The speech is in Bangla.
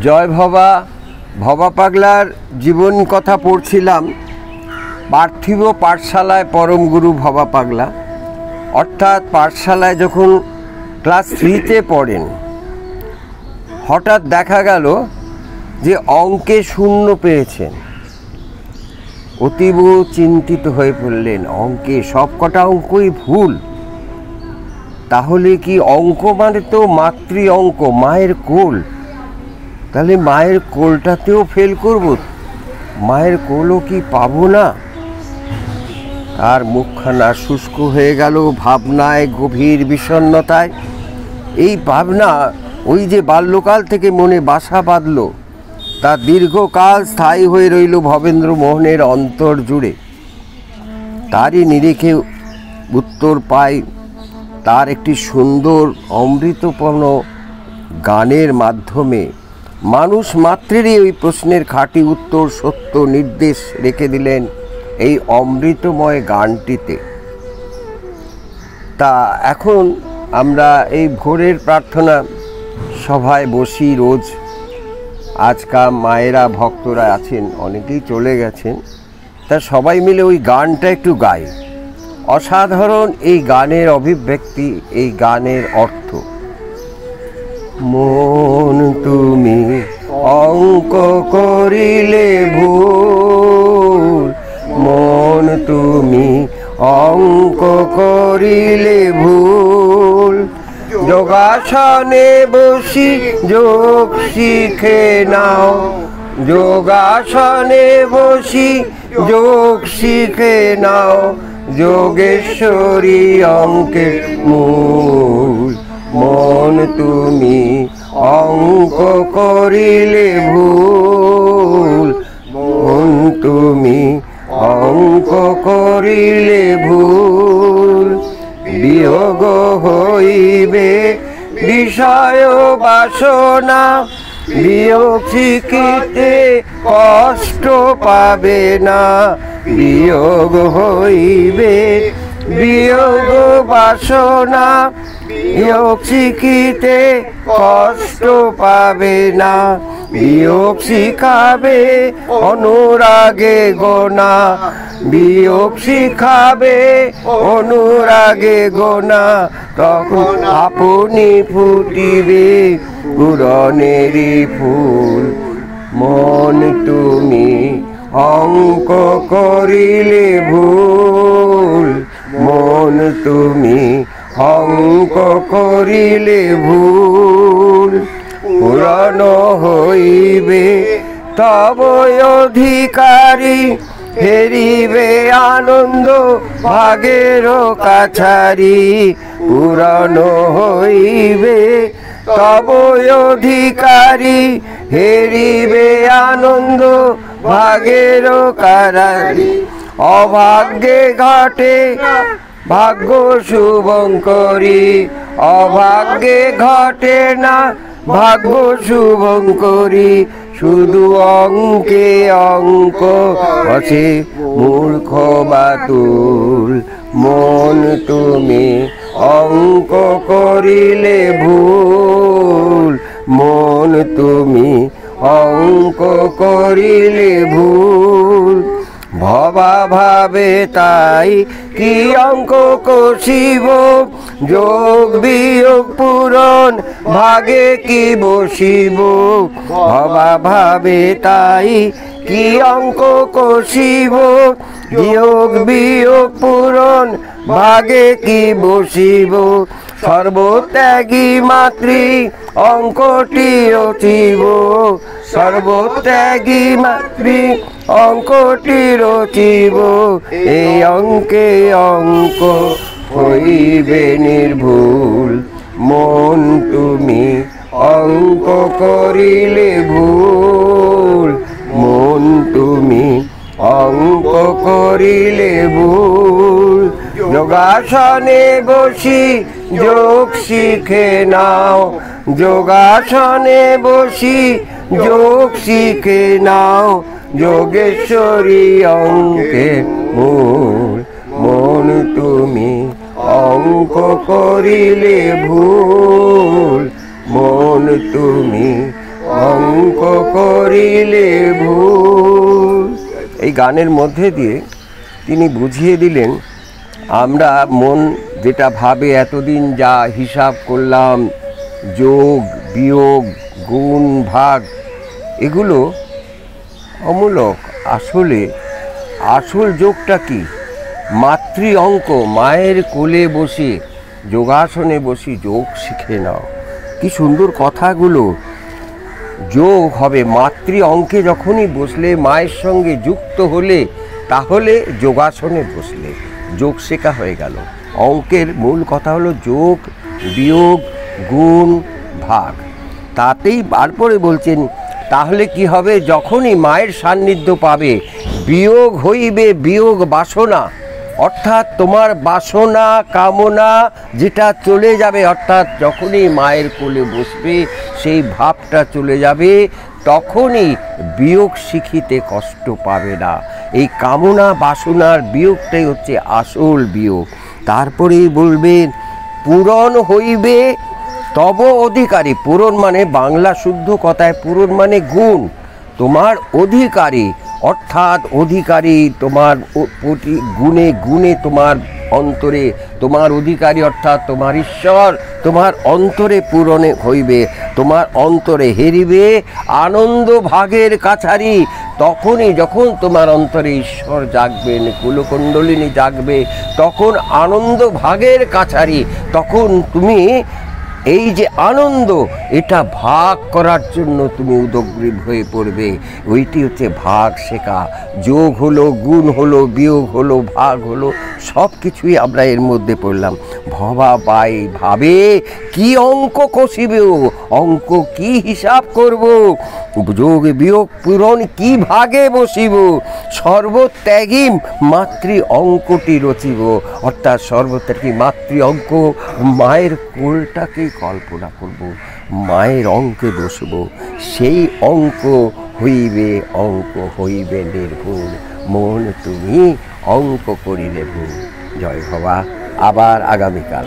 জয় ভবা। ভবা পাগলার জীবন কথা পড়ছিলাম। পার্থিব পাঠশালায় পরম গুরু ভবা পাগলা, অর্থাৎ পাঠশালায় যখন ক্লাস 3-তে পড়েন, হঠাৎ দেখা গেল যে অঙ্কে 0 পেয়েছেন। অতীব চিন্তিত হয়ে পড়লেন, অঙ্কে সবকটা অঙ্কই ভুল। তাহলে কি অঙ্ক মানে তো মাতৃ অঙ্ক, মায়ের কোল, তাহলে মায়ের কোলটাতেও ফেল করব? মায়ের কোলও কি পাবো না? তার মুখখানা শুষ্ক হয়ে গেল ভাবনায়, গভীর বিষণ্ণতায়। এই ভাবনা ওই যে বাল্যকাল থেকে মনে বাসা বাঁধল, তা দীর্ঘকাল স্থায়ী হয়ে রইল ভবেন্দ্র মোহনের অন্তর জুড়ে। তারই নিরিখে উত্তর পাই তার একটি সুন্দর অমৃতপূর্ণ গানের মাধ্যমে। মানুষ মাত্রেরই ওই প্রশ্নের খাঁটি উত্তর, সত্য নির্দেশ রেখে দিলেন এই অমৃতময় গানটিতে। তা এখন আমরা এই ভোরের প্রার্থনা সভায় বসি রোজ। আজকাল মায়েরা, ভক্তরা আছেন, অনেকেই চলে গেছেন, তা সবাই মিলে ওই গানটা একটু গাই। অসাধারণ এই গানের অভিব্যক্তি, এই গানের অর্থ। মন তুমি অঙ্ক করিলে ভুল, মন তুমি অঙ্ক করিলে ভুল, যোগাসনে বসি যোগ শিখে নাও, যোগাসনে বসি যোগ শিখে নাও, যোগেশ্বরী অঙ্কের মূল। মন তুমি অঙ্ক করিলে ভুল, মন তুমি অঙ্ক করিলে ভুল, বিয়োগ হইবে বিষয় বাসনা, বিয়োগ শিখিতে কষ্ট পাবে না, বিয়োগ হইবে বিয়োগ বাসনা, বিয়োগ শিখিতে কষ্ট পাবে না, বিয়োগ শিখাবে অনুরাগে গোনা, বিয়োগ শিখাবে অনুরাগে গোনা, তখন আপনি ফুটিবে পূরণেরই ফুল। মন তুমি অঙ্ক করিলে ভুল, মন তুমি অঙ্ক করিলে ভুল, পূরণ হইবে তব অধিকারী, হেরিবে আনন্দ ভাগের কাছারি, পূরণ হইবে তব অধিকারী, হেরিবে আনন্দ ভাগের কারারি, অভাগ্যে ঘটে ভাগ্য শুভঙ্করী, অভাগ্যে ঘটে না ভাগ্য শুভঙ্করী, শুধু অঙ্কে অঙ্ক আছে মূর্খ বাতুল। মন তুমি অঙ্ক করিলে ভুল, মন তুমি অঙ্ক করিলে ভুল, ভবা ভাবে তাই কি অঙ্ক কষিব, যোগ বিয়োগ পূরণ ভাগে কি বসিব, ভবা ভাবে তাই কি অঙ্ক কষিব, যোগ বিয়োগ পূরণ ভাগে কি বসিব, সর্বত্যাগী মাতৃ অঙ্কটি রচিব, সর্বত্যাগী মাতৃ অঙ্কটি রচিব, এই অঙ্কে অঙ্ক হইবে নির্ভুল। মন তুমি অঙ্ক করিলে ভুল, মন তুমি অঙ্ক করিলে ভুল, যোগাসনে বসি যোগ শিখে নাও, যোগাসনে বসি যোগ শিখে নাও, যোগেশ্বরী অঙ্কের মূল। মন তুমি অঙ্ক করিলে ভুল, মন তুমি অঙ্ক করিলে ভুল। এই গানের মধ্যে দিয়ে তিনি বুঝিয়ে দিলেন আমরা মন যেটা ভাবে এতদিন যা হিসাব করলাম, যোগ বিয়োগ গুণ ভাগ, এগুলো অমূলক। আসল যোগটা কি? মাতৃ অঙ্ক। মায়ের কোলে বসে যোগাসনে বসে যোগ শিখে নাও। কি সুন্দর কথাগুলো। যোগ হবে মাতৃ অঙ্কে যখনই বসলে, মায়ের সঙ্গে যুক্ত হলে, তাহলে যোগাসনে বসলে যোগ শেখা হয়ে গেল। অঙ্কের মূল কথা হলো যোগ বিয়োগ গুণ ভাগ। তাতেই তারপরে বলছেন তাহলে কি হবে? যখনই মায়ের সান্নিধ্য পাবে, বিয়োগ হইবে বিয়োগ বাসনা, অর্থাৎ তোমার বাসনা কামনা যেটা চলে যাবে, অর্থাৎ যখনই মায়ের কোলে বসবে সেই ভাবটা চলে যাবে, তখনই বিয়োগ শিখিতে কষ্ট পাবে না। এই কামনা বাসনার বিয়োগটাই হচ্ছে আসল বিয়োগ। তারপরেই বলবেন পূরণ হইবে তব অধিকারী। পূরণ মানে বাংলা শুদ্ধ কথায় পূরণ মানে গুণ। তোমার অধিকারী, অর্থাৎ অধিকারী তোমার প্রতি গুণে গুণে তোমার অন্তরে, তোমার অধিকারী অর্থাৎ তোমার ঈশ্বর তোমার অন্তরে পূরণে হইবে। তোমার অন্তরে হেরিবে আনন্দ ভাগের কাছারি। তখনই যখন তোমার অন্তরে ঈশ্বর জাগবেন, কুলকুণ্ডলিনী জাগবে, তখন আনন্দ ভাগের কাছারি। তখন তুমি এই যে আনন্দ, এটা ভাগ করার জন্য তুমি উদগ্রীব হয়ে পড়বে। ওইটি হচ্ছে ভাগ শেখা। যোগ হলো, গুণ হলো, বিয়োগ হলো, ভাগ হলো, সব কিছুই আমরা এর মধ্যে পড়লাম। ভবা পাই ভাবে কি অঙ্ক কষিবে, অঙ্ক কি হিসাব করব, যোগ বিয়োগ পূরণ কি ভাগে বসিব, সর্বত্যাগী মাতৃ অঙ্কটি রচিব। অর্থাৎ সর্বত্যাগী মাতৃ অঙ্ক, মায়ের কোলটাকেই কল্পনা করব, মায়ের অঙ্কে বসব, সেই অঙ্ক হইবে নির্ভুল। মন তুমি অঙ্ক করিলে ভুল। জয় ভবা। আবার আগামীকাল।